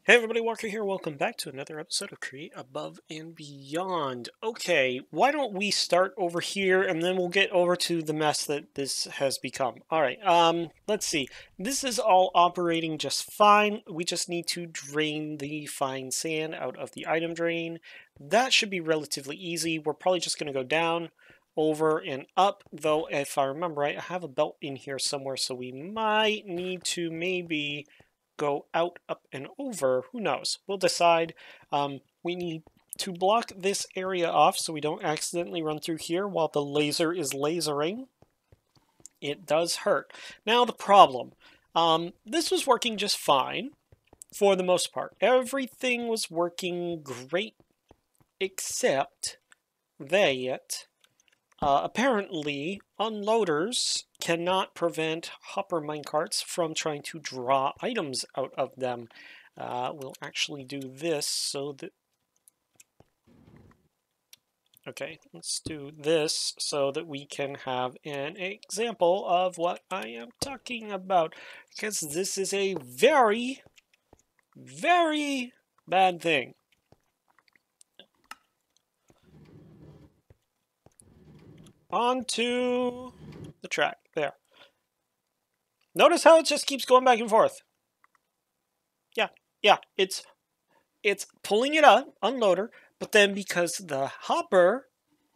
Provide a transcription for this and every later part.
Hey everybody, Walker here. Welcome back to another episode of Create Above and Beyond. Okay, why don't we start over here and then we'll get over to the mess that this has become. Alright, let's see. This is all operating just fine. We just need to drain the fine sand out of the item drain. That should be relatively easy. We're probably just going to go down, over, and up. Though, if I remember right, I have a belt in here somewhere, so we might need to maybe go out, up, and over. Who knows? We'll decide. We need to block this area off so we don't accidentally run through here while the laser is lasering. It does hurt. Now the problem. This was working just fine for the most part. Everything was working great except that apparently, unloaders cannot prevent hopper minecarts from trying to draw items out of them. We'll actually do this so that... Okay, let's do this so that we can have an example of what I am talking about. Because this is a very, very bad thing. Onto the track. There. Notice how it just keeps going back and forth. Yeah, it's pulling it up, unloader, but then because the hopper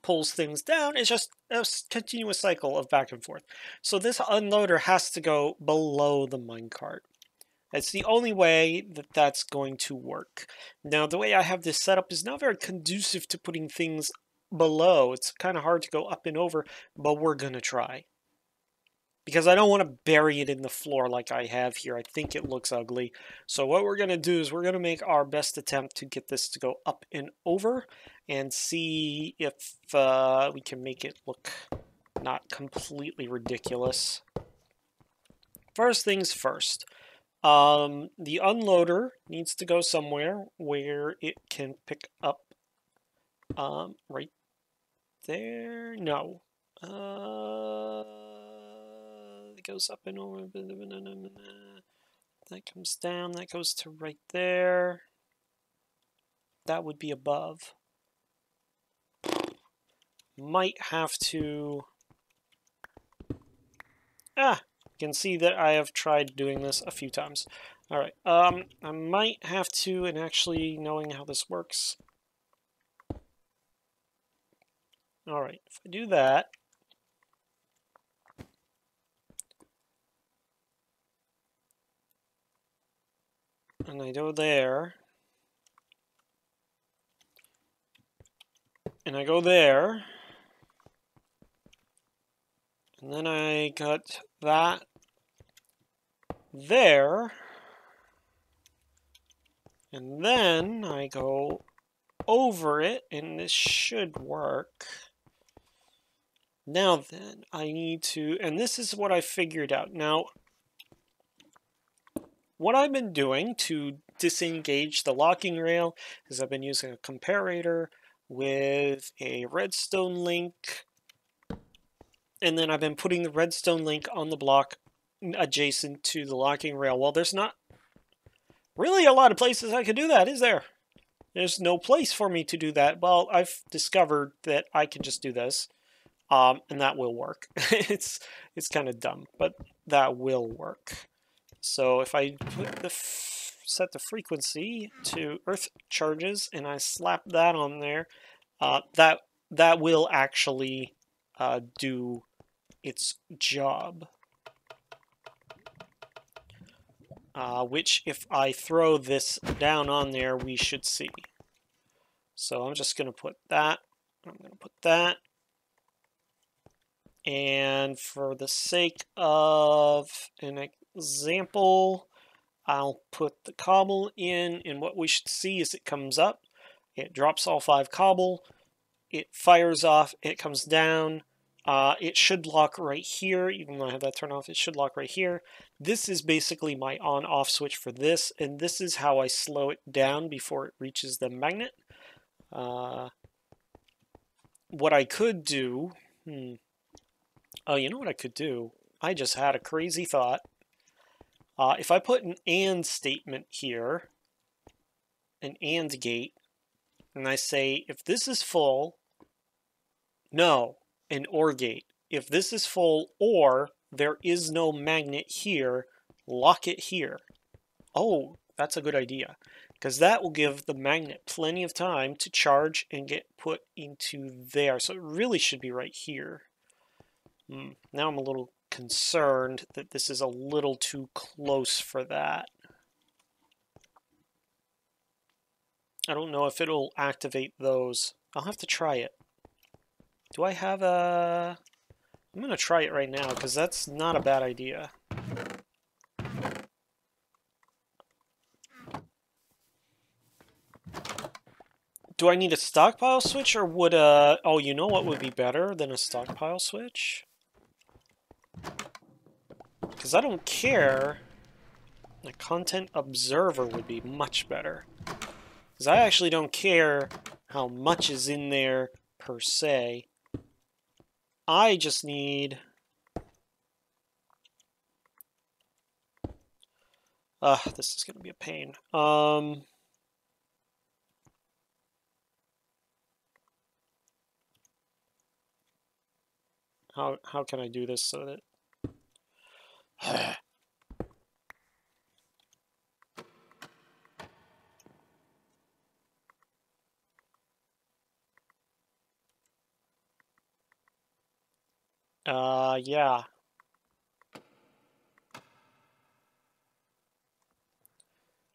pulls things down, it's just a continuous cycle of back and forth. So this unloader has to go below the minecart. That's the only way that that's going to work. Now, the way I have this set up is not very conducive to putting things below. It's kind of hard to go up and over, but we're going to try. Because I don't want to bury it in the floor like I have here. I think it looks ugly. So what we're going to do is we're going to make our best attempt to get this to go up and over and see if we can make it look not completely ridiculous. First things first. The unloader needs to go somewhere where it can pick up right there. No. It goes up and over. That comes down. That goes to right there. That would be above. Might have to... you can see that I have tried doing this a few times. Alright, I might have to, and actually knowing how this works... Alright, if I do that... and I go there... and I go there... and then I got that there, and then I go over it, and this should work. Now then, I need to, and this is what I figured out. Now, what I've been doing to disengage the locking rail is I've been using a comparator with a redstone link, and then I've been putting the redstone link on the block adjacent to the locking rail. Well, there's not really a lot of places I could do that, is there? There's no place for me to do that. Well, I've discovered that I can just do this, and that will work. It's kind of dumb, but that will work. So if I put set the frequency to earth charges and I slap that on there, that will actually do its job. Which if I throw this down on there, we should see. So I'm just going to put that. I'm going to put that. And for the sake of an example, I'll put the cobble in, and what we should see is it comes up, it drops all 5 cobble, it fires off, it comes down, it should lock right here, even though I have that turned off, it should lock right here. This is basically my on-off switch for this, and this is how I slow it down before it reaches the magnet. What I could do, oh, you know what I could do? I just had a crazy thought. If I put an AND statement here, an AND gate, and I say, if this is full, no, an OR gate. If this is full or there is no magnet here, lock it here. Oh, that's a good idea, because that will give the magnet plenty of time to charge and get put into there. So it really should be right here. Now I'm a little concerned that this is a little too close for that. I don't know if it'll activate those. I'll have to try it. Do I have a... I'm going to try it right now, because that's not a bad idea. Do I need a stockpile switch, or would a... Oh, you know what would be better than a stockpile switch? Because I don't care. A content observer would be much better. Because I actually don't care how much is in there, per se. I just need... this is going to be a pain. How can I do this so that... yeah.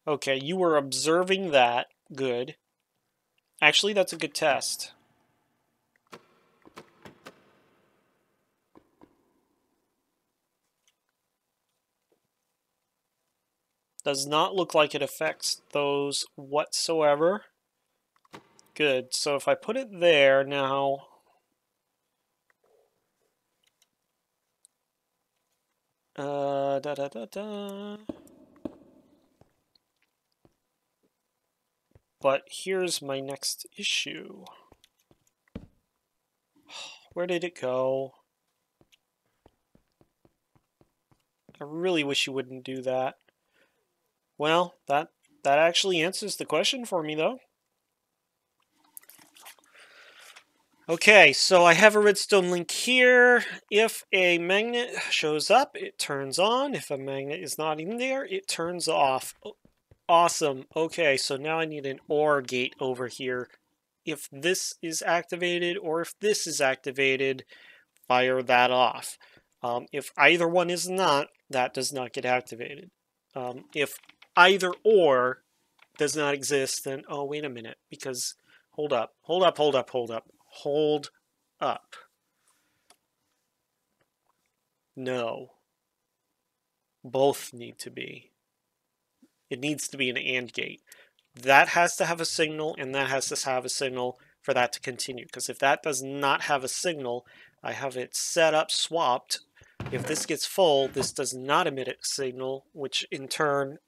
Okay, you were observing that. Good. Actually, that's a good test. Does not look like it affects those whatsoever. Good. So if I put it there now... But here's my next issue. Where did it go? I really wish you wouldn't do that. Well, that actually answers the question for me, though. Okay, so I have a redstone link here. If a magnet shows up, it turns on. If a magnet is not in there, it turns off. Awesome. Okay, so now I need an OR gate over here. If this is activated or if this is activated, fire that off. If either one is not, that does not get activated. If either or does not exist, then, oh, wait a minute, because, hold up. No. Both need to be. It needs to be an AND gate. That has to have a signal, and that has to have a signal for that to continue. Because if that does not have a signal, I have it set up, swapped. If this gets full, this does not emit a signal, which in turn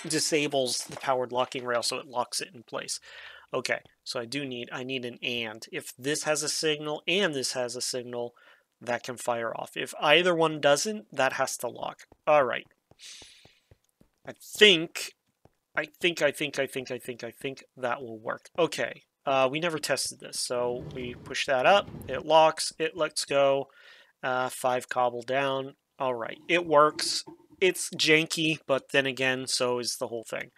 disables the powered locking rail, so it locks it in place. Okay, so I need an AND. If this has a signal and this has a signal, that can fire off. If either one doesn't, that has to lock. All right. I think that will work. Okay, we never tested this, so we push that up, it locks, it lets go, 5 cobble down. All right, it works. It's janky, but then again, so is the whole thing.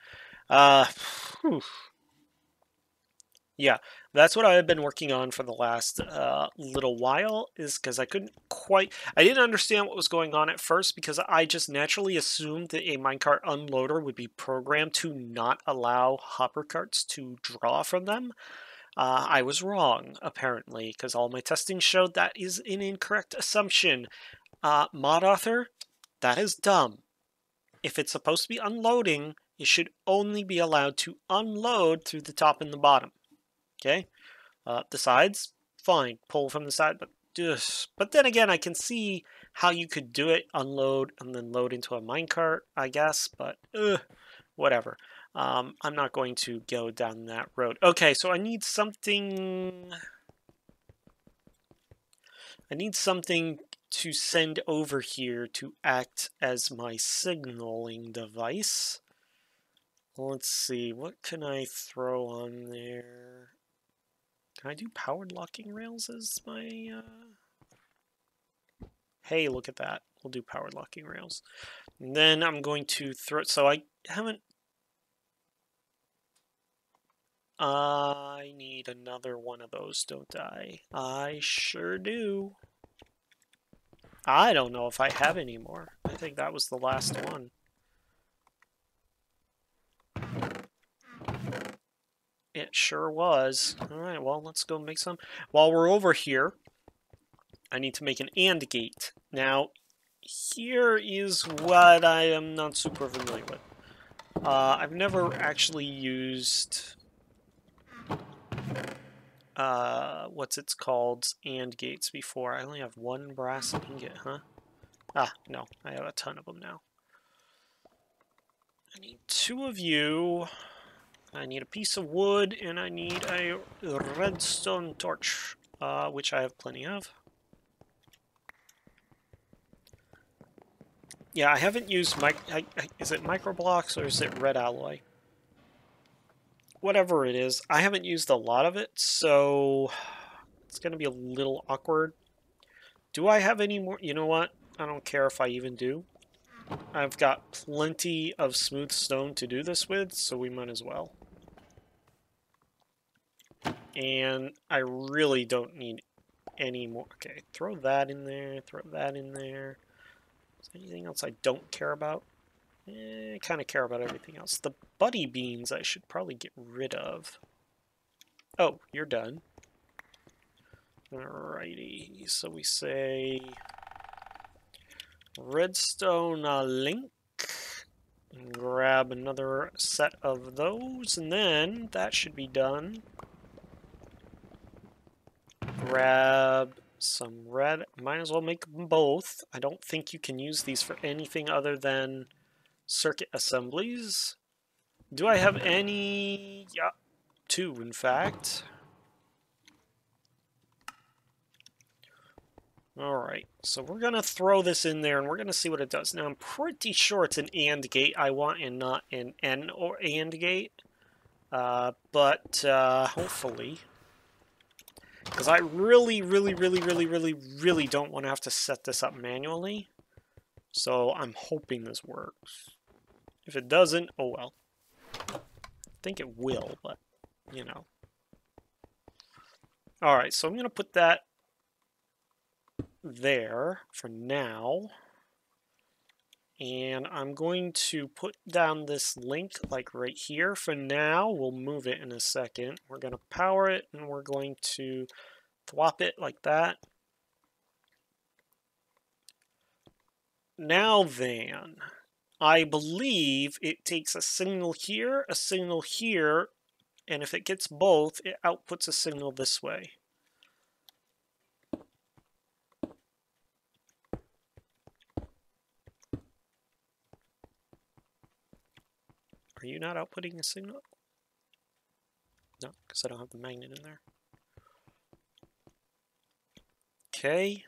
Yeah, that's what I've been working on for the last little while, is because I didn't understand what was going on at first, because I just naturally assumed that a minecart unloader would be programmed to not allow hopper carts to draw from them. I was wrong, apparently, because all my testing showed that is an incorrect assumption. Mod author, that is dumb. If it's supposed to be unloading, it should only be allowed to unload through the top and the bottom. Okay, the sides, fine, pull from the side, but then again, I can see how you could do it, unload and then load into a minecart, I guess, but whatever. I'm not going to go down that road. Okay, so I need something to send over here to act as my signaling device. Let's see, what can I throw on there? Can I do powered locking rails as my... Hey, look at that. We'll do powered locking rails. And then I'm going to throw... So I haven't... I need another one of those, don't I? I sure do. I don't know if I have any more. I think that was the last one. It sure was. Alright, well, let's go make some. While we're over here, I need to make an AND gate. Now, here is what I am not super familiar with. I've never actually used... what's it's called, AND gates before. I only have one brass ingot, huh? Ah, no, I have a ton of them now. I need 2 of you. I need a piece of wood, and I need a redstone torch, which I have plenty of. Yeah, I haven't used is it microblocks or is it red alloy? Whatever it is, I haven't used a lot of it, so it's going to be a little awkward. Do I have any more? You know what? I don't care if I even do. I've got plenty of smooth stone to do this with, so we might as well. And I really don't need any more. Okay, throw that in there, throw that in there. Is there anything else I don't care about? I kind of care about everything else. The buddy beans I should probably get rid of. Oh, you're done. Alrighty, so we say redstone link. And grab another set of those, and then that should be done. Grab some red. Might as well make them both. I don't think you can use these for anything other than circuit assemblies. Do I have any? Yeah, 2 in fact. Alright, so we're going to throw this in there and we're going to see what it does. Now I'm pretty sure it's an AND gate I want and not an AND or AND gate. But hopefully. Because I really don't want to have to set this up manually. So I'm hoping this works. If it doesn't, oh well. I think it will, but, you know. Alright, so I'm going to put that there for now. And I'm going to put down this link like right here for now. We'll move it in a second. We're going to power it and we're going to thwop it like that. Now then, I believe it takes a signal here, and if it gets both, it outputs a signal this way. Are you not outputting a signal? No, because I don't have the magnet in there. Okay.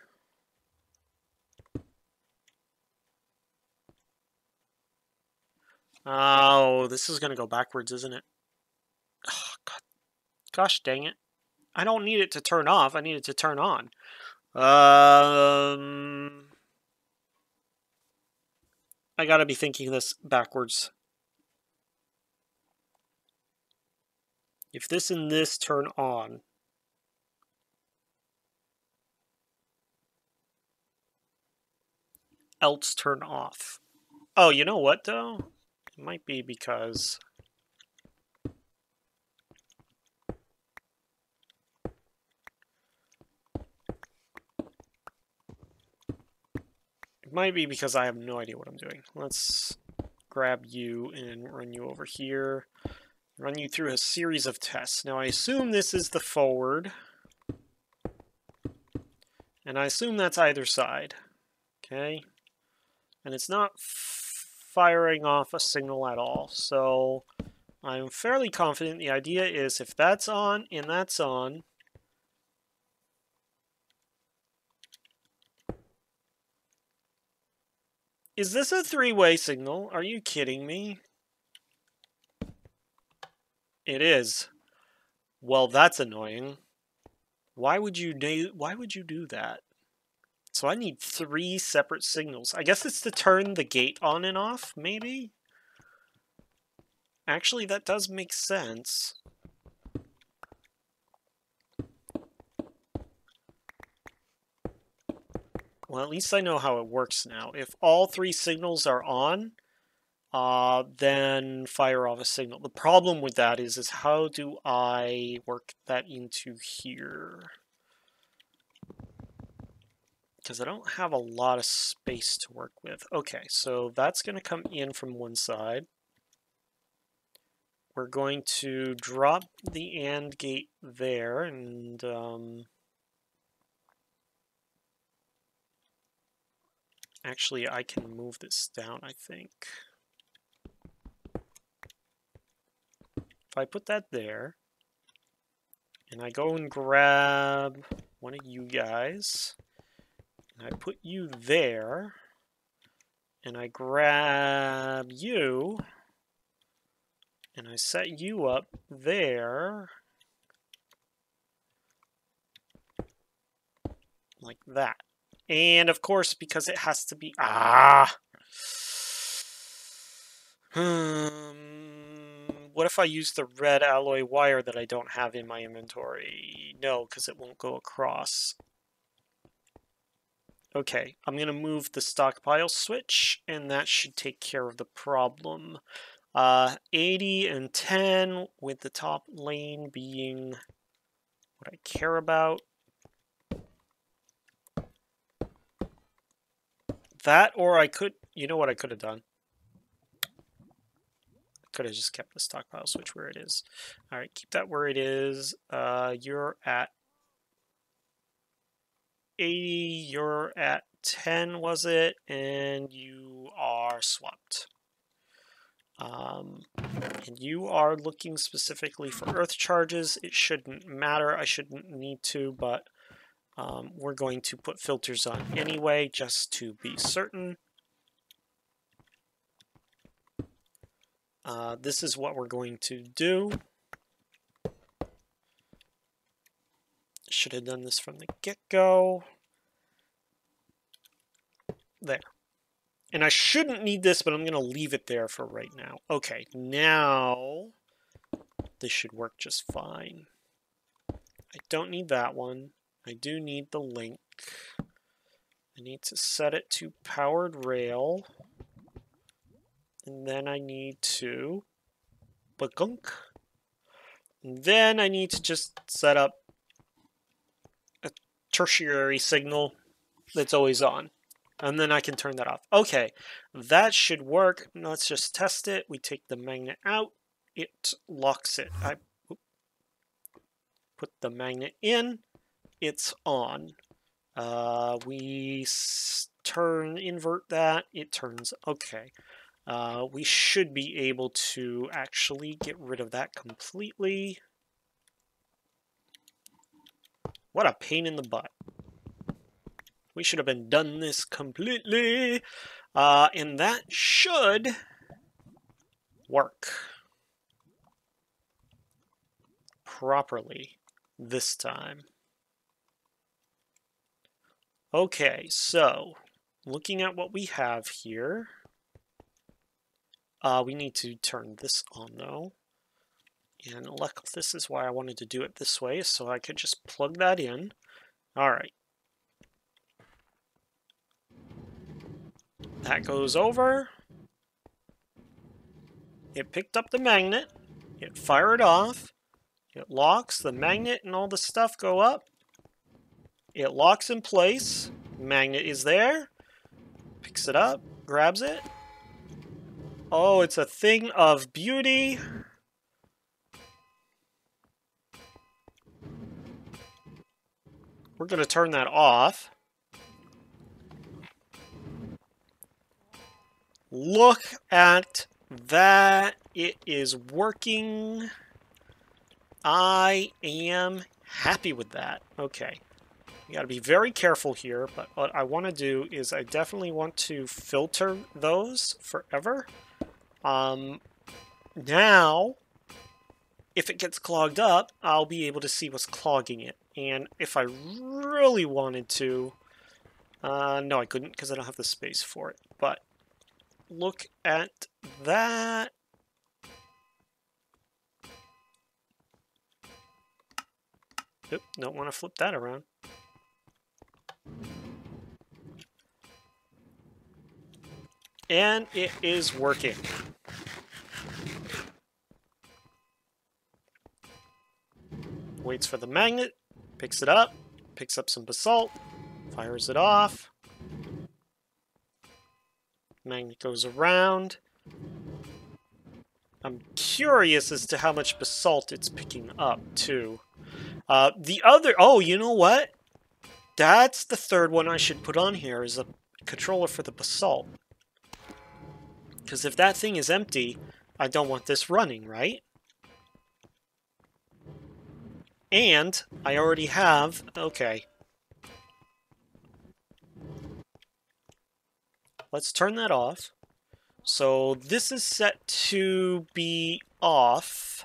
Oh, this is going to go backwards, isn't it? Oh, God. Gosh dang it. I don't need it to turn off. I need it to turn on. I gotta be thinking this backwards. If this and this turn on, else turn off. Oh, you know what though? It might be because I have no idea what I'm doing. Let's grab you and run you over here. Run you through a series of tests. Now I assume this is the forward. And I assume that's either side. Okay. And it's not firing off a signal at all. So I'm fairly confident the idea is if that's on and that's on, is this a 3-way signal? Are you kidding me? It is. Well, that's annoying. Why would you do that? So I need 3 separate signals. I guess it's to turn the gate on and off, maybe? Actually, that does make sense. Well, at least I know how it works now. If all 3 signals are on, then fire off a signal. The problem with that is how do I work that into here? Because I don't have a lot of space to work with. Okay, so that's going to come in from one side. We're going to drop the AND gate there, and actually I can move this down, I think. If I put that there, and I go and grab one of you guys, and I put you there, and I grab you, and I set you up there, like that. And of course, because it has to be, what if I use the red alloy wire that I don't have in my inventory? No, because it won't go across. Okay, I'm going to move the stockpile switch, and that should take care of the problem. 80 and 10, with the top lane being what I care about. That, or I could, you know what I could have done? Could have just kept the stockpile switch where it is. All right, keep that where it is. You're at 80, you're at 10, was it? And you are swapped. And you are looking specifically for earth charges. It shouldn't matter. I shouldn't need to, but we're going to put filters on anyway, just to be certain. This is what we're going to do. Should have done this from the get-go. There. And I shouldn't need this, but I'm going to leave it there for right now. Okay, now this should work just fine. I don't need that one. I do need the link. I need to set it to powered rail. And then I need to bagunk. And then I need to just set up a tertiary signal that's always on. And then I can turn that off. Okay, that should work. Let's just test it. We take the magnet out. It locks it. I put the magnet in. It's on. We invert that. It turns. Okay. We should be able to actually get rid of that completely. What a pain in the butt. We should have been done this completely. And that should work properly this time. Okay, so looking at what we have here, we need to turn this on though. And this is why I wanted to do it this way, so I could just plug that in. All right. That goes over. It picked up the magnet. It fired off. It locks. The magnet and all the stuff go up. It locks in place. Magnet is there. Picks it up. Grabs it. Oh, it's a thing of beauty. We're going to turn that off. Look at that. It is working. I am happy with that. Okay. You got to be very careful here, but what I want to do is I definitely want to filter those forever. Now, if it gets clogged up, I'll be able to see what's clogging it. And if I really wanted to, no, I couldn't because I don't have the space for it. But look at that. Oop, don't want to flip that around. And it is working. Waits for the magnet, picks it up, picks up some basalt, fires it off. Magnet goes around. I'm curious as to how much basalt it's picking up, too. The other... Oh, you know what? That's the third one I should put on here, is a controller for the basalt. Because if that thing is empty, I don't want this running, right? And I already have... Okay. Let's turn that off. So this is set to be off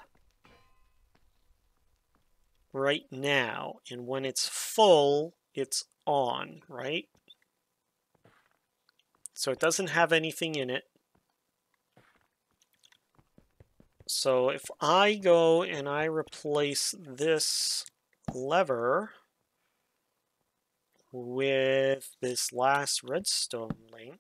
right now. And when it's full, it's on, right? So it doesn't have anything in it. So if I go and I replace this lever with this last redstone link,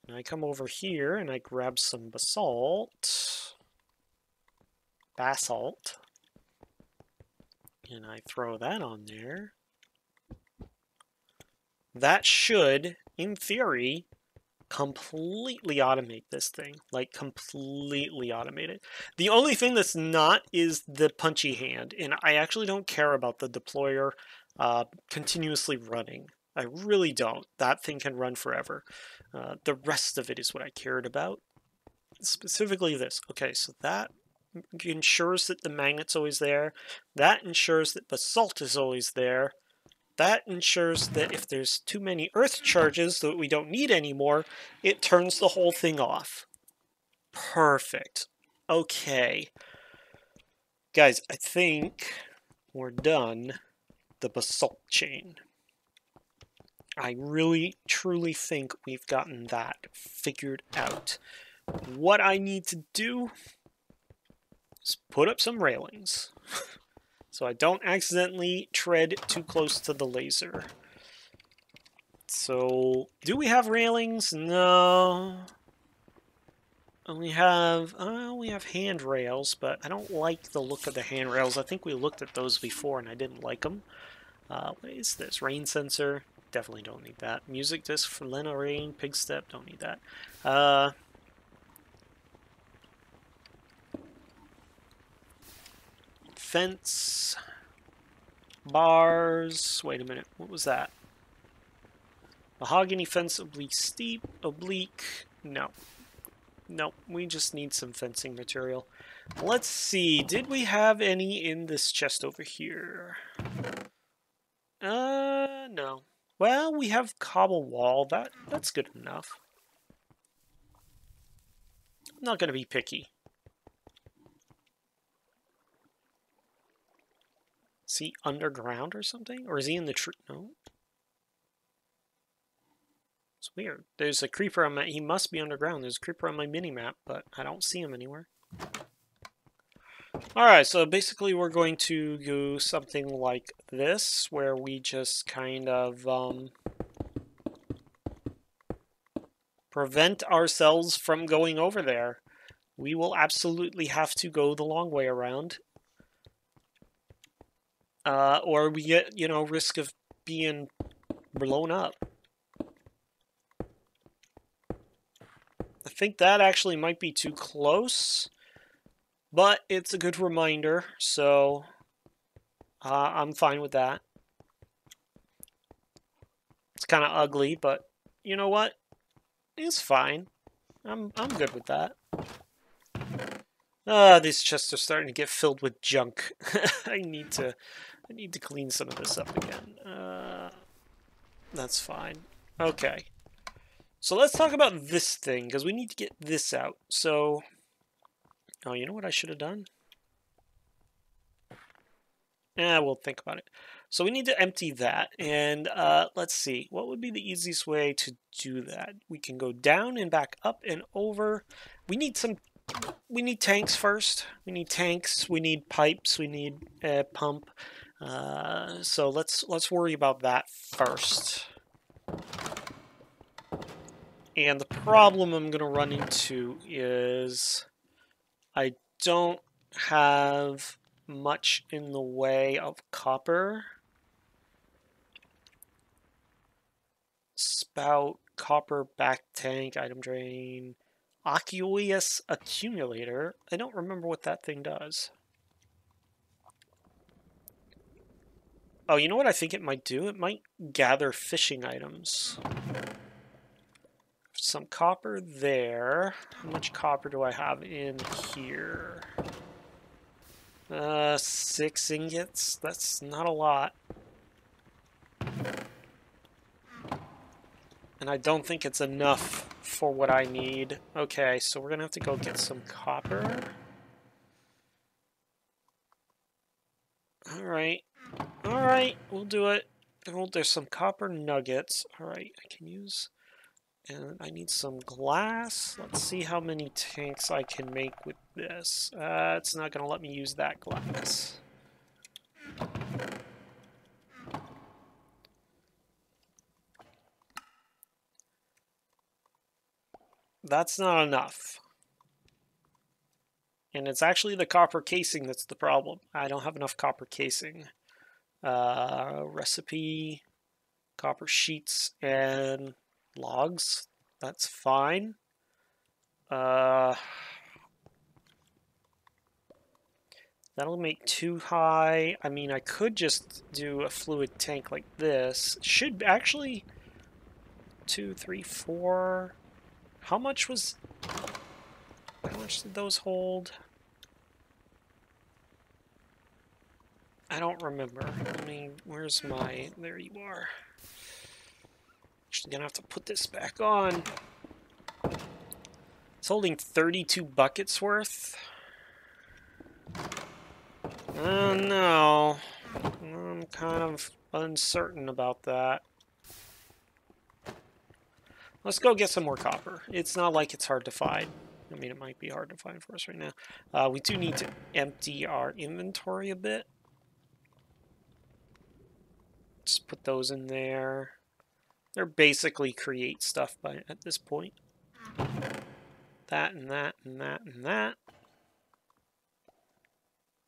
and I come over here and I grab some basalt, and I throw that on there, that should, in theory, completely automate this thing. Like, completely automate it. The only thing that's not is the punchy hand, and I actually don't care about the deployer continuously running. I really don't. That thing can run forever. The rest of it is what I cared about. Specifically this. Okay, so that ensures that the magnet's always there. That ensures that basalt is always there. That ensures that if there's too many earth charges that we don't need anymore, it turns the whole thing off. Perfect. Okay. Guys, I think we're done the basalt chain. I really, truly think we've gotten that figured out. What I need to do is put up some railings. So I don't accidentally tread too close to the laser. So, do we have railings? No. We have handrails, but I don't like the look of the handrails. I think we looked at those before and I didn't like them. What is this? Rain sensor? Definitely don't need that. Music disc for Lena Rain, Pig Step, don't need that. Fence, bars, wait a minute, what was that? Mahogany fence, oblique steep, oblique, no. Nope, we just need some fencing material. Let's see, did we have any in this chest over here? No. Well, we have cobble wall, that's good enough. I'm not gonna be picky. Is he underground or something? Or is he in the tree? No. It's weird. There's a creeper on my... He must be underground. There's a creeper on my mini-map, but I don't see him anywhere. Alright, so basically we're going to do something like this, where we just kind of prevent ourselves from going over there. We will absolutely have to go the long way around. Or we get, you know, risk of being blown up. I think that actually might be too close, but it's a good reminder, so I'm fine with that. It's kind of ugly, but you know what? It's fine. I'm good with that. These chests are starting to get filled with junk. I need to clean some of this up again. That's fine. Okay. So let's talk about this thing, because we need to get this out. So Oh, you know what I should have done? We'll think about it. So we need to empty that, and let's see. What would be the easiest way to do that? We can go down and back up and over. We need tanks first. We need tanks. We need pipes. We need a pump. So let's worry about that first. And the problem I'm gonna run into is I don't have much in the way of copper. Spout, copper back tank, item drain, aqueous accumulator. I don't remember what that thing does. Oh, you know what I think it might do? It might gather fishing items. Some copper there. How much copper do I have in here? 6 ingots. That's not a lot. And I don't think it's enough for what I need. Okay, so we're gonna have to go get some copper. Alright. Alright, we'll do it. Oh, there's some copper nuggets. Alright, I can use... And I need some glass. Let's see how many tanks I can make with this. It's not going to let me use that glass. That's not enough. And it's actually the copper casing that's the problem. I don't have enough copper casing. Recipe, copper sheets, and logs. That's fine. That'll make too high. I mean, I could just do a fluid tank like this. Should actually 2, 3, 4. How much did those hold? I don't remember. I mean, where's my... There you are. Actually gonna have to put this back on. It's holding 32 buckets worth. Oh no. I'm kind of uncertain about that. Let's go get some more copper. It's not like it's hard to find. I mean, it might be hard to find for us right now. We do need to empty our inventory a bit. Just put those in there. They're basically create stuff at this point. That and that and that and that.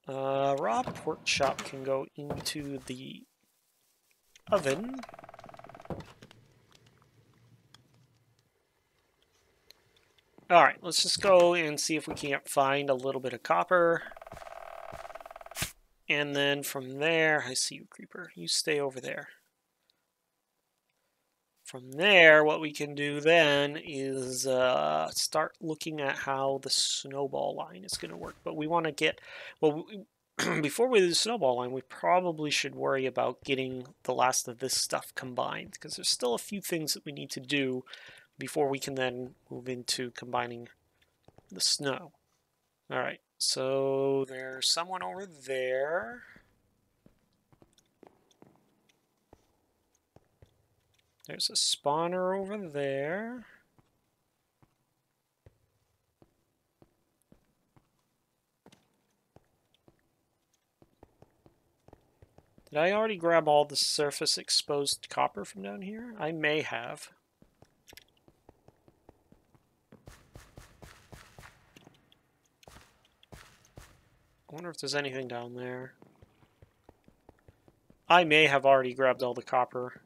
Raw pork chop can go into the oven. Alright, let's just go and see if we can't find a little bit of copper. And then from there, I see you, creeper. You stay over there. From there, what we can do then is start looking at how the snowball line is going to work. But we want to get... Well, before we do the snowball line, we probably should worry about getting the last of this stuff combined. Because there's still a few things that we need to do before we can then move into combining the snow. Alright, so there's someone over there. There's a spawner over there. Did I already grab all the surface exposed copper from down here? I may have. I wonder if there's anything down there. I may have already grabbed all the copper.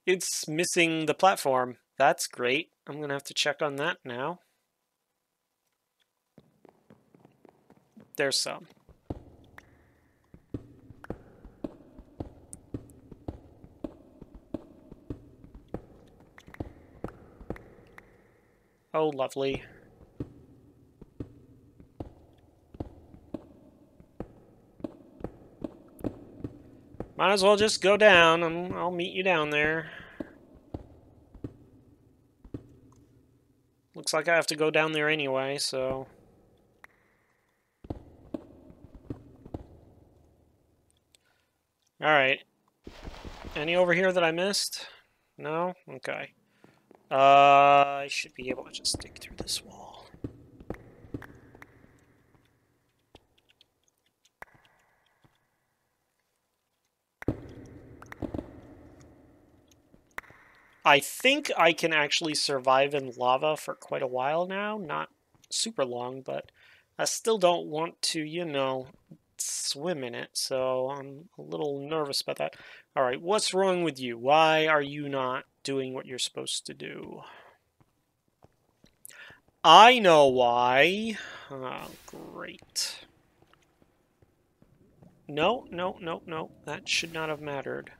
It's missing the platform. That's great. I'm going to have to check on that now. There's some. Oh, lovely. Might as well just go down. I'll meet you down there. Looks like I have to go down there anyway, so... Alright. Any over here that I missed? No? Okay. I should be able to just dig through this wall. I think I can actually survive in lava for quite a while now. Not super long, but I still don't want to, you know, swim in it. So I'm a little nervous about that. All right, what's wrong with you? Why are you not doing what you're supposed to do? I know why. Oh, great. No, no, no, no. That should not have mattered.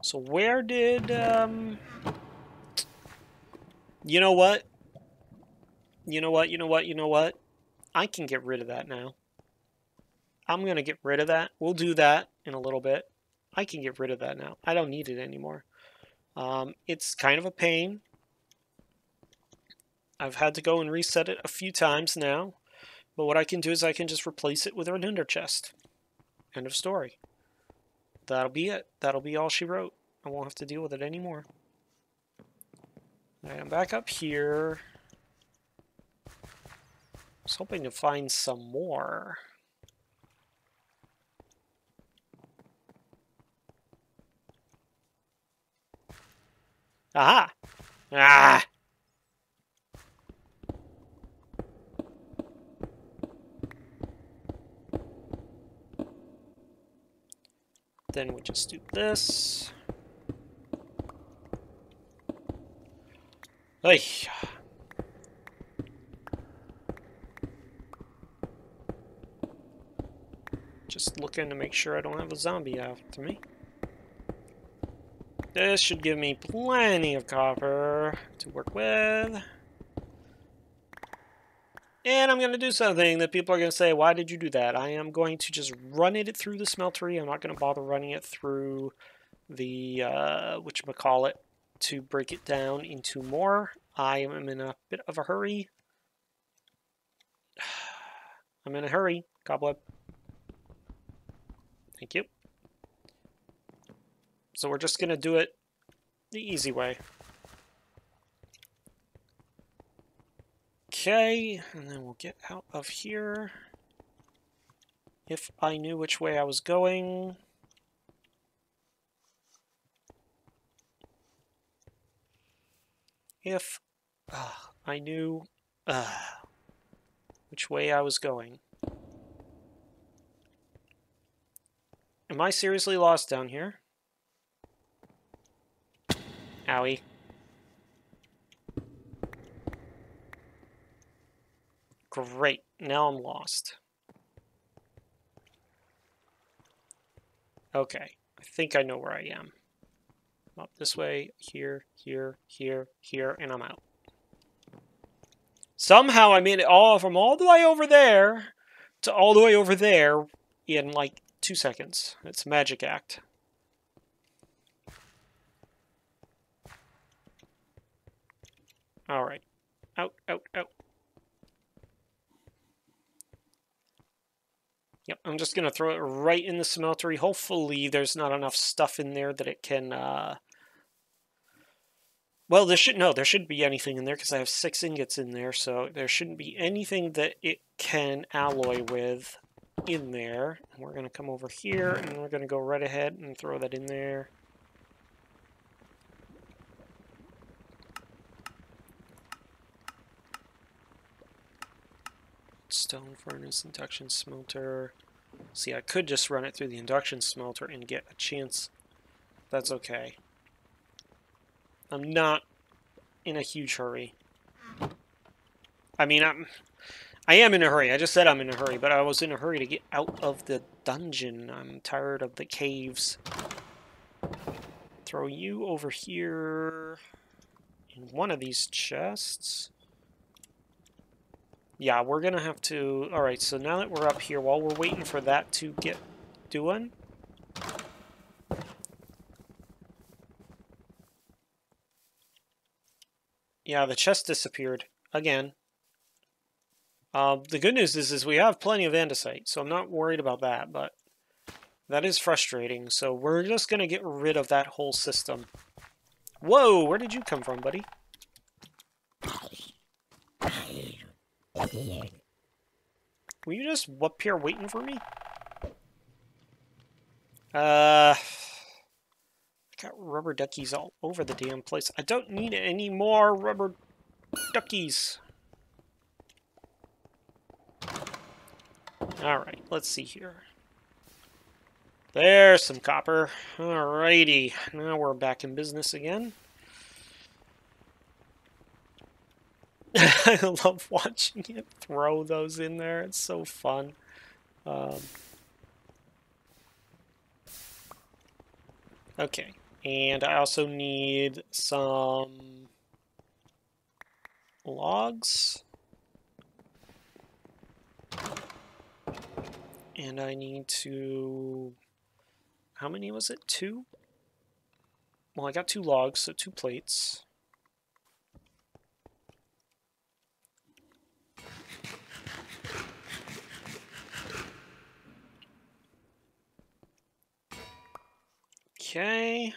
So where did, You know what? You know what? You know what? You know what? I can get rid of that now. I'm going to get rid of that. We'll do that in a little bit. I can get rid of that now. I don't need it anymore. It's kind of a pain. I've had to go and reset it a few times now. But what I can do is I can just replace it with an ender chest. End of story. That'll be it. That'll be all she wrote. I won't have to deal with it anymore. Alright, I'm back up here. I was hoping to find some more. Aha! Ah! Then we just do this. Hey. Just looking to make sure I don't have a zombie after me. This should give me plenty of copper to work with. And I'm going to do something that people are going to say, why did you do that? I am going to just run it through the smeltery. I'm not going to bother running it through the, whatchamacallit, to break it down into more. I am in a bit of a hurry. I'm in a hurry, Cobweb. Thank you. So we're just going to do it the easy way. Okay, and then we'll get out of here. If I knew which way I was going. If I knew which way I was going. Am I seriously lost down here? Owie. Great, now I'm lost. Okay, I think I know where I am. I'm up this way, here, here, here, here, and I'm out. Somehow I made it all from all the way over there to all the way over there in like 2 seconds. It's a magic act. Alright. Out, out, out. Yep, I'm just going to throw it right in the smeltery. Hopefully there's not enough stuff in there that it can... Well, there shouldn't be anything in there because I have 6 ingots in there, so there shouldn't be anything that it can alloy with in there. And we're going to come over here, and we're going to go right ahead and throw that in there. Stone furnace, induction smelter. See, I could just run it through the induction smelter and get a chance. That's okay. I'm not in a huge hurry. I mean, I am in a hurry. I just said I'm in a hurry, but I was in a hurry to get out of the dungeon. I'm tired of the caves. Throw you over here in one of these chests. Yeah, we're gonna have to... Alright, so now that we're up here, while we're waiting for that to get doing... Yeah, the chest disappeared again. The good news is we have plenty of andesite, so I'm not worried about that, but that is frustrating. So we're just going to get rid of that whole system. Whoa, where did you come from, buddy? Were you just up here waiting for me? I got rubber duckies all over the damn place. I don't need any more rubber duckies. Alright, let's see here. There's some copper. Alrighty, now we're back in business again. I love watching it throw those in there. It's so fun. Okay, and I also need some logs. And I need to... How many was it? 2? Well, I got 2 logs, so 2 plates. Okay.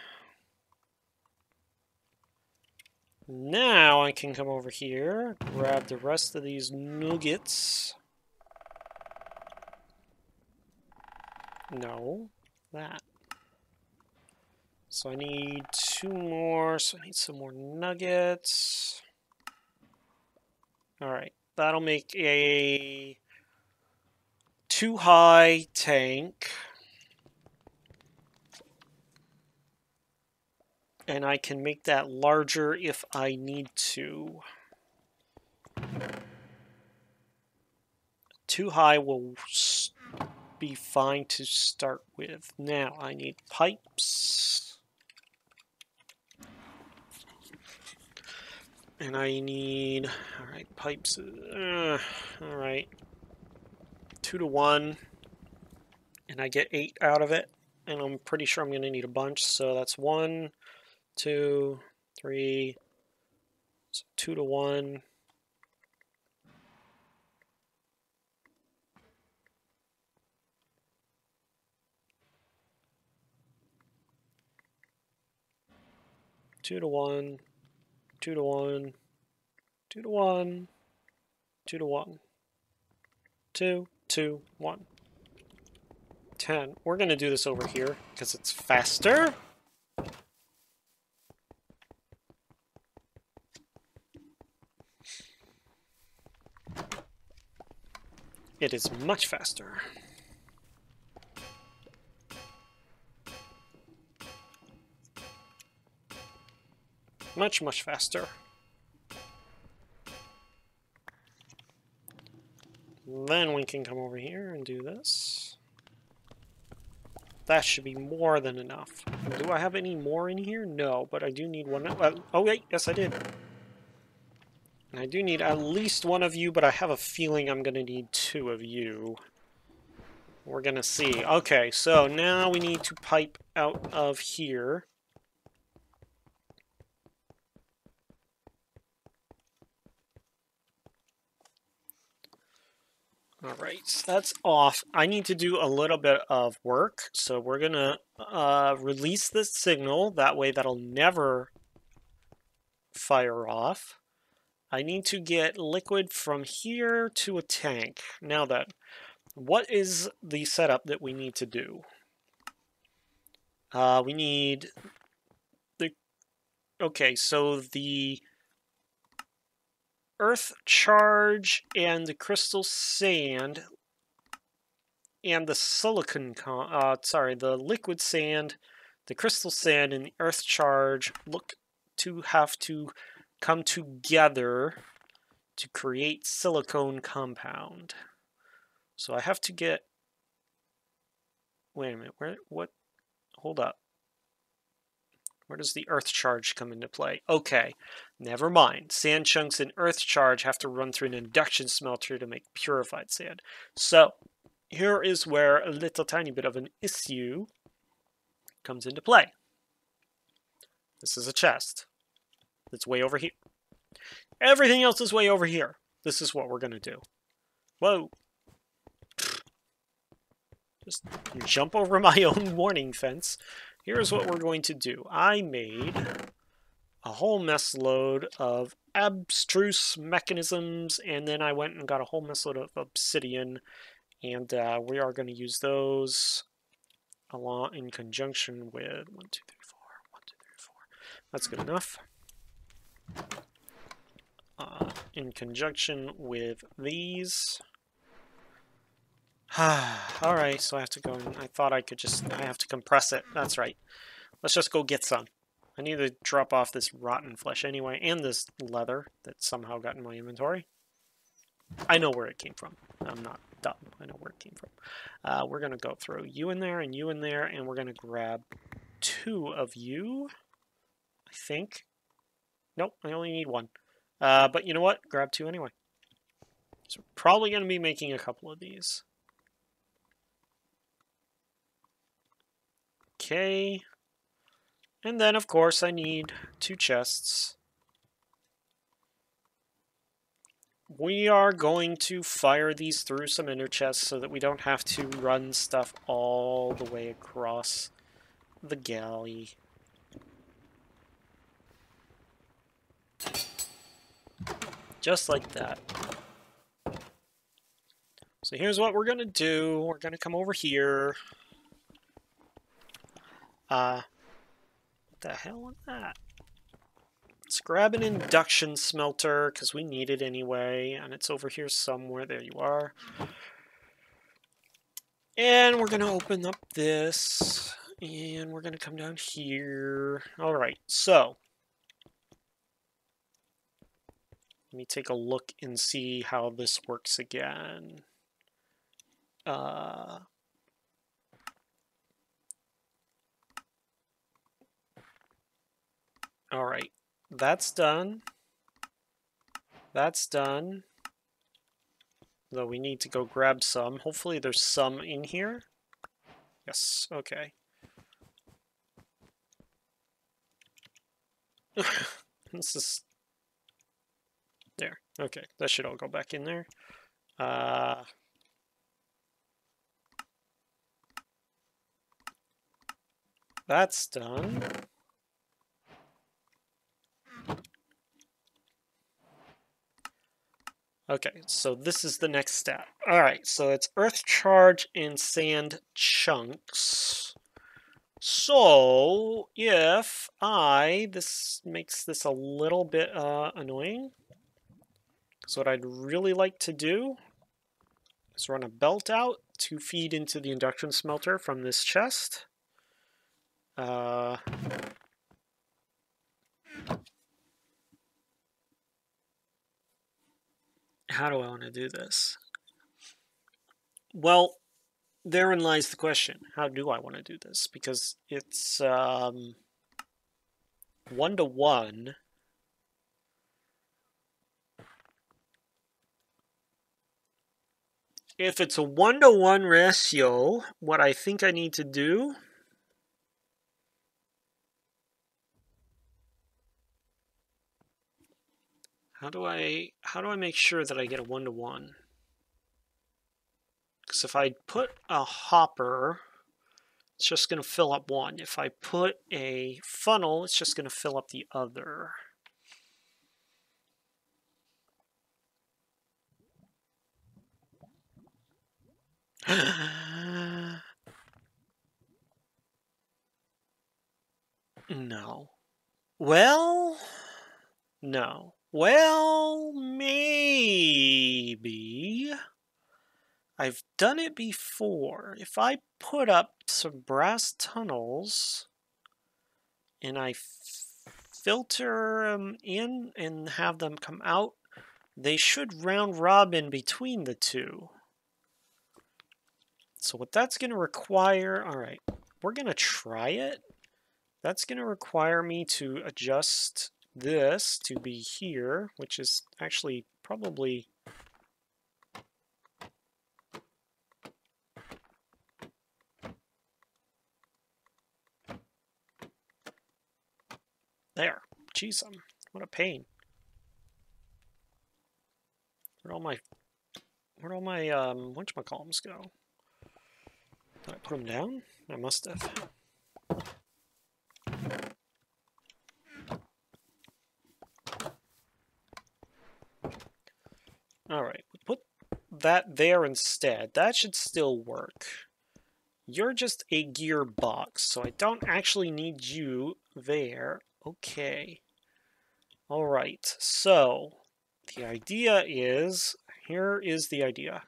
Now I can come over here, grab the rest of these nuggets. No, that. So I need 2 more, so I need some more nuggets. Alright, that'll make a 2-high tank. And I can make that larger if I need to. 2-high will be fine to start with. Now I need pipes. And I need, alright, pipes, alright, 2 to 1, and I get 8 out of it, and I'm pretty sure I'm going to need a bunch, so that's 1, 2, 3, so 2 to 1. Two to 1, 2 to 1, 2 to 1, 2 to 1, 2, 2, 1. 10. We're going to do this over here because it's faster. It is much faster. Much, much faster. Then we can come over here and do this. That should be more than enough. Do I have any more in here? No, but I do need one. Oh, wait, yes I did. And I do need at least one of you, but I have a feeling I'm going to need 2 of you. We're going to see. Okay, so now we need to pipe out of here. Alright, so that's off. I need to do a little bit of work, so we're going to release this signal. That way that'll never fire off. I need to get liquid from here to a tank. Now then, what is the setup that we need to do? We need the... Okay, so the earth charge and the crystal sand and the silicon the liquid sand, the crystal sand and the earth charge look to have to come together to create silicone compound. So I have to get, wait a minute, hold up. Where does the earth charge come into play? Okay, never mind. Sand chunks and earth charge have to run through an induction smelter to make purified sand. So, here is where a little tiny bit of an issue comes into play. This is a chest. It's way over here. Everything else is way over here. This is what we're going to do. Whoa. Just jump over my own warning fence. Here's what we're going to do. I made a whole mess load of abstruse mechanisms, and then I went and got a whole mess load of obsidian, and we are going to use those along in conjunction with 1, 2, 3, 4, 1, 2, 3, 4. That's good enough. In conjunction with these. Alright, so I have to go and I thought I could just, I have to compress it. That's right. Let's just go get some. I need to drop off this rotten flesh anyway, and this leather that somehow got in my inventory. I know where it came from. I'm not dumb. I know where it came from. We're going to go throw you in there, and we're going to grab 2 of you, I think. Nope, I only need 1. But you know what? Grab 2 anyway. So we're probably going to be making a couple of these. Okay. And then, of course, I need 2 chests. We are going to fire these through some inner chests so that we don't have to run stuff all the way across the galley. Just like that. So here's what we're going to do. We're going to come over here. What the hell was that? Let's grab an induction smelter, because we need it anyway, and it's over here somewhere. There you are. And we're going to open up this, and we're going to come down here. Alright, so let me take a look and see how this works again. Alright, that's done. That's done. Though we need to go grab some. Hopefully there's some in here. Yes, okay. This is... There. Okay, that should all go back in there. That's done. Okay, so this is the next step. Alright, so it's earth charge and sand chunks. So, if this makes this a little bit annoying. So what I'd really like to do is run a belt out to feed into the induction smelter from this chest. How do I want to do this? Well, therein lies the question. How do I want to do this? Because it's 1-to-1. If it's a 1-to-1 ratio, what I think I need to do How do I make sure that I get a 1-to-1? Because if I put a hopper, it's just going to fill up one. If I put a funnel, it's just going to fill up the other. No. Well, no. Well, maybe. I've done it before. If I put up some brass tunnels and I filter them in and have them come out, they should round robin between the two. So what that's going to require, all right, we're going to try it. That's going to require me to adjust this to be here, which is actually probably... There. Jeez, what a pain. Where'd all my whatchamacallums go? Did I put them down? I must have. Alright, put that there instead. That should still work. You're just a gearbox, so I don't actually need you there. Okay. Alright, so the idea is, here is the idea.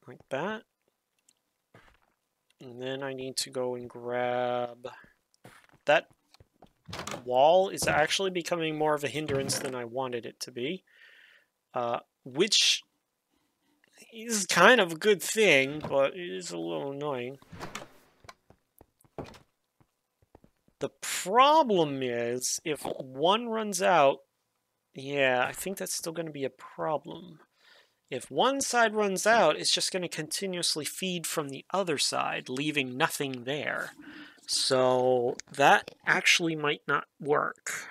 Like that. And then I need to go and grab that wall is actually becoming more of a hindrance than I wanted it to be. Which is kind of a good thing, but it is a little annoying. The problem is, if one runs out, yeah, I think that's still going to be a problem. If one side runs out, it's just going to continuously feed from the other side, leaving nothing there. So that actually might not work.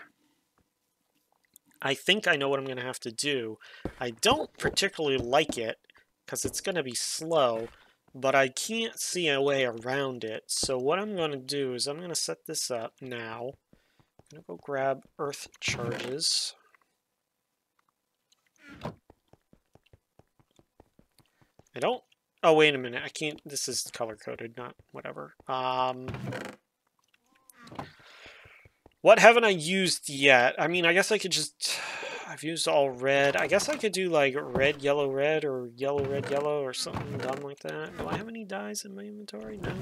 I think I know what I'm going to have to do. I don't particularly like it, because it's going to be slow, but I can't see a way around it. So what I'm going to do is I'm going to set this up now. I'm going to go grab earth charges. I don't... Oh, wait a minute. I can't... This is color-coded, not whatever. What haven't I used yet? I mean, I guess I could just... I've used all red. I guess I could do, like, red, yellow, red, or yellow, red, yellow, or something dumb like that. Do I have any dyes in my inventory? No.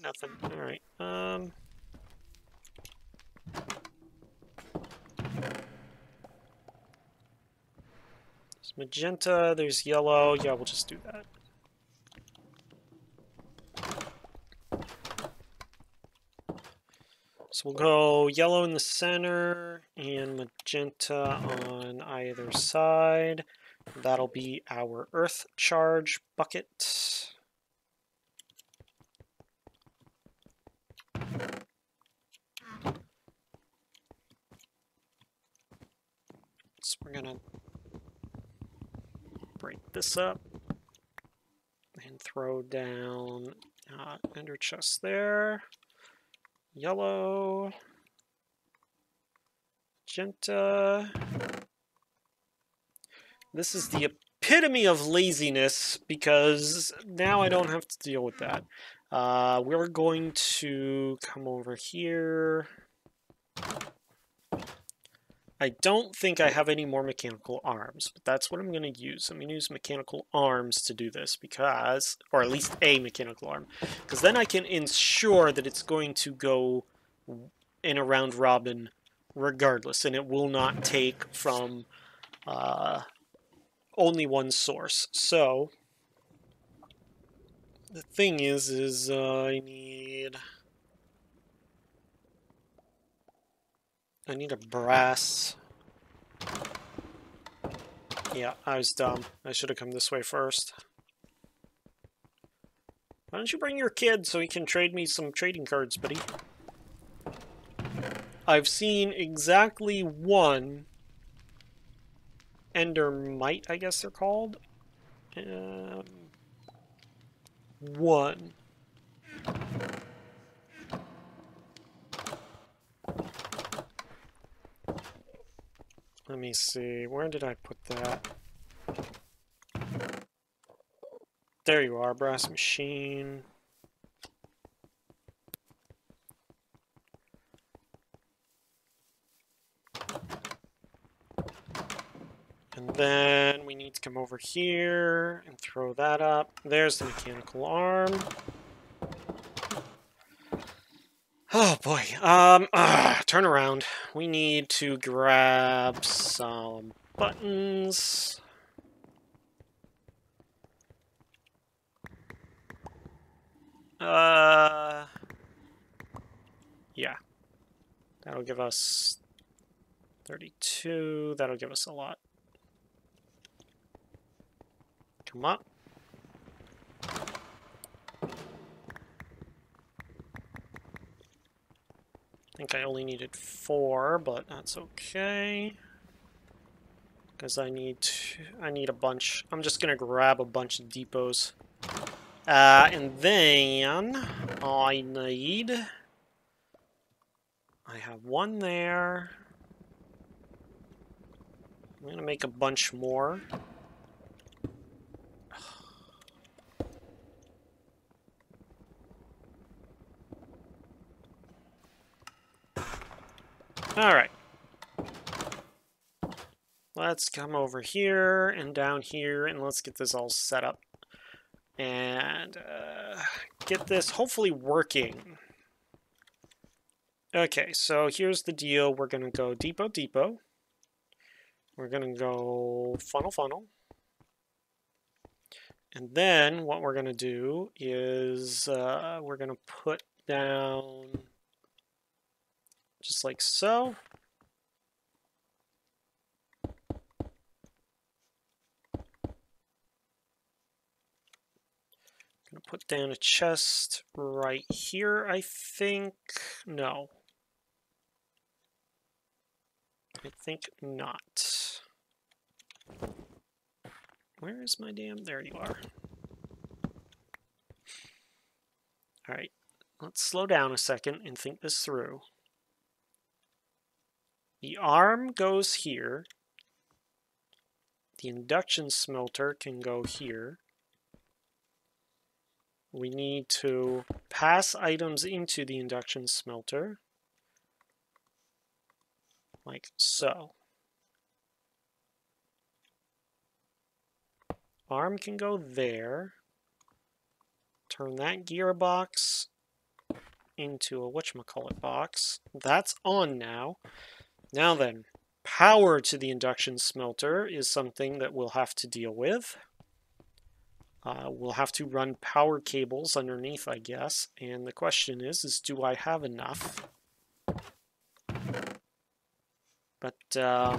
Nothing. Alright. There's magenta, there's yellow. Yeah, we'll just do that. So we'll go yellow in the center and magenta on either side. That'll be our earth charge bucket. So we're gonna break this up and throw down ender chest there. Yellow, magenta. This is the epitome of laziness because now I don't have to deal with that. We're going to come over here. I don't think I have any more mechanical arms, but that's what I'm going to use. I'm going to use mechanical arms to do this because, or at least a mechanical arm, because then I can ensure that it's going to go in a round robin regardless, and it will not take from only one source. So the thing is I need a brass. Yeah, I was dumb. I should have come this way first. Why don't you bring your kid so he can trade me some trading cards, buddy? I've seen exactly one Endermite, I guess they're called. One. Let me see, where did I put that? There you are, brass machine. And then we need to come over here and throw that up. There's the mechanical arm. Oh boy. Turn around. We need to grab some buttons. Yeah. That'll give us 32. That'll give us a lot. Come up. I think I only needed 4, but that's okay. Because I need a bunch. I'm just gonna grab a bunch of depots. And then I have 1 there. I'm gonna make a bunch more. Alright. Let's come over here and down here, and let's get this all set up. And get this hopefully working. Okay, so here's the deal. We're going to go depot, depot. We're going to go funnel, funnel. And then what we're going to do is we're going to put down just like so. Gonna put down a chest right here, I think. No. I think not. Where is my damn... There you are. Alright, let's slow down a second and think this through. The arm goes here. The induction smelter can go here. We need to pass items into the induction smelter. Like so. Arm can go there. Turn that gearbox into a whatchamacallit box. That's on now. Now then, power to the induction smelter is something that we'll have to deal with. We'll have to run power cables underneath, I guess. And the question is do I have enough? But, I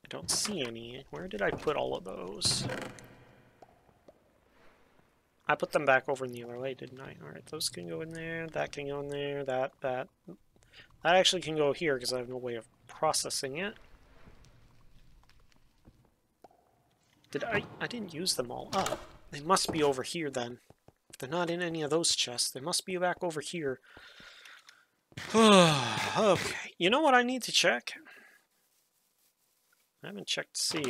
don't see any. Where did I put all of those? I put them back over in the other way, didn't I? Alright, those can go in there, that can go in there, that actually can go here because I have no way of processing it. I didn't use them all up. They must be over here then. If they're not in any of those chests, they must be back over here. Okay, you know what I need to check? I haven't checked to see.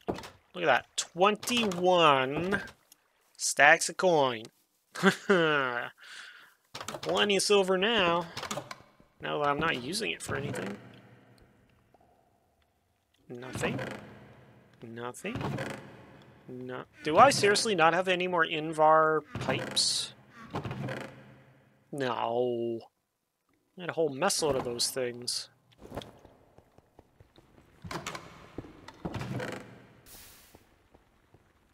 Look at that, 21 stacks of coin. Plenty of silver now. Now that I'm not using it for anything. Nothing. Nothing. No. Do I seriously not have any more Invar pipes? No. I had a whole mess load of those things.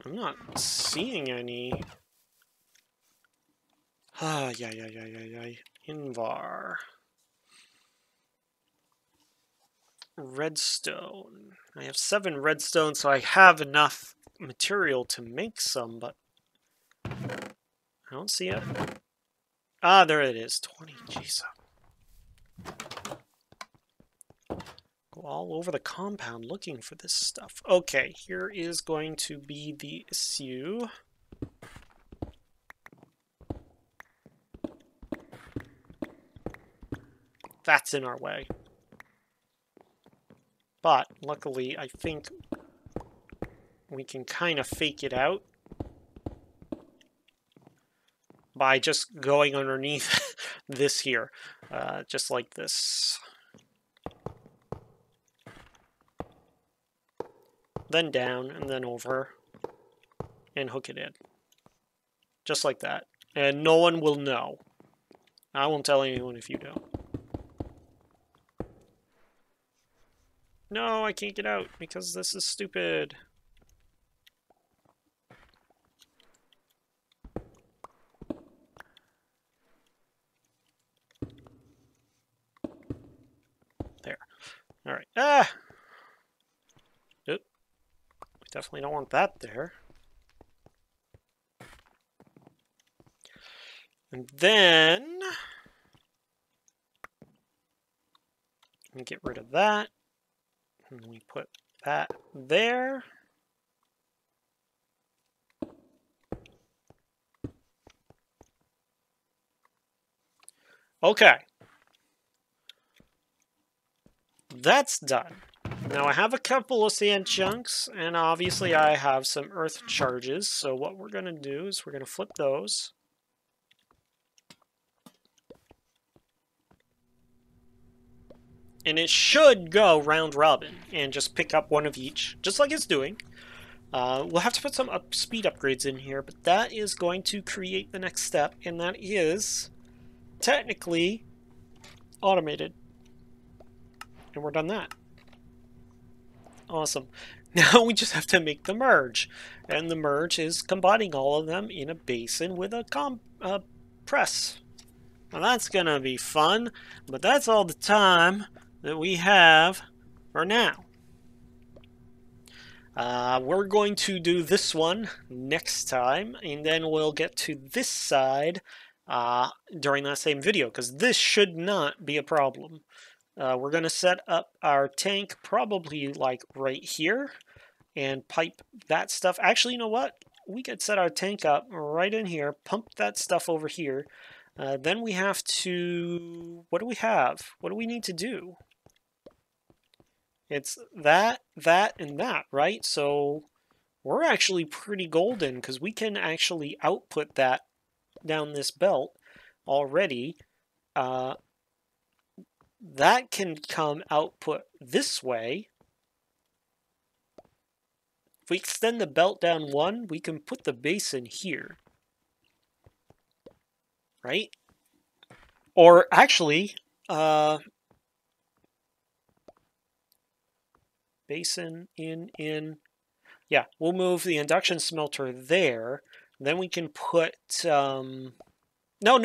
I'm not seeing any. Yeah. Invar. Redstone. I have 7 redstone, so I have enough material to make some, but I don't see it. Ah, there it is. 20. Jeez. Go all over the compound looking for this stuff. Okay, here is going to be the issue. That's in our way. But, luckily, I think we can kind of fake it out by just going underneath this here. Just like this. Then down, and then over. And hook it in. Just like that. And no one will know. I won't tell anyone if you don't. No, I can't get out because this is stupid. There. Alright. Ah! Definitely don't want that there. And then we get rid of that. And we put that there. Okay. That's done. Now I have a couple of sand chunks, and obviously I have some earth charges. So what we're going to do is we're going to flip those. And it should go round robin and just pick up one of each, just like it's doing. We'll have to put some speed upgrades in here, but that is going to create the next step, and that is technically automated. And we're done that. Awesome. Now we just have to make the merge. And the merge is combining all of them in a basin with a press. Now that's going to be fun, but that's all the time that we have for now. We're going to do this one next time, and then we'll get to this side during that same video, because this should not be a problem. We're going to set up our tank probably like right here and pipe that stuff. Actually, you know what? We could set our tank up right in here, pump that stuff over here. Then we have to... What do we have? What do we need to do? It's that, and that, right? So we're actually pretty golden because we can actually output that down this belt already. That can come output this way. If we extend the belt down one, we can put the basin here. Right? Or actually, basin in. Yeah, we'll move the induction smelter there. Then we can put... No.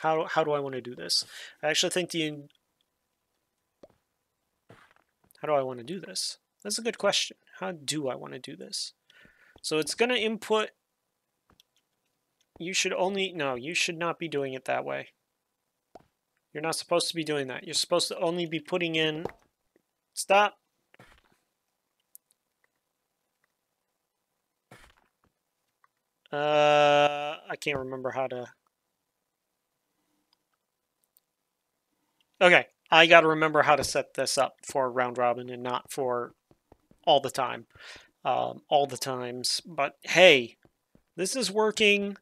How do I want to do this? I actually think How do I want to do this? That's a good question. How do I want to do this? So it's going to input... You should only... No, you should not be doing it that way. You're not supposed to be doing that. You're supposed to only be putting in... Stop. I can't remember how to... Okay, I got to remember how to set this up for round robin and not for all the time. All the times. But hey, this is working.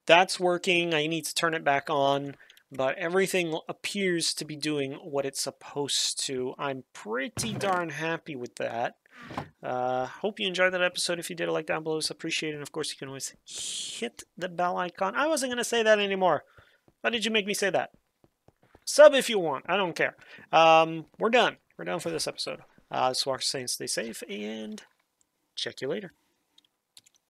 That's working. I need to turn it back on. But everything appears to be doing what it's supposed to. I'm pretty darn happy with that. Hope you enjoyed that episode. If you did, a like down below is appreciated. And of course, you can always hit the bell icon. I wasn't going to say that anymore. Why did you make me say that? Sub if you want. I don't care. We're done. We're done for this episode. This is Walker saying stay safe, and check you later.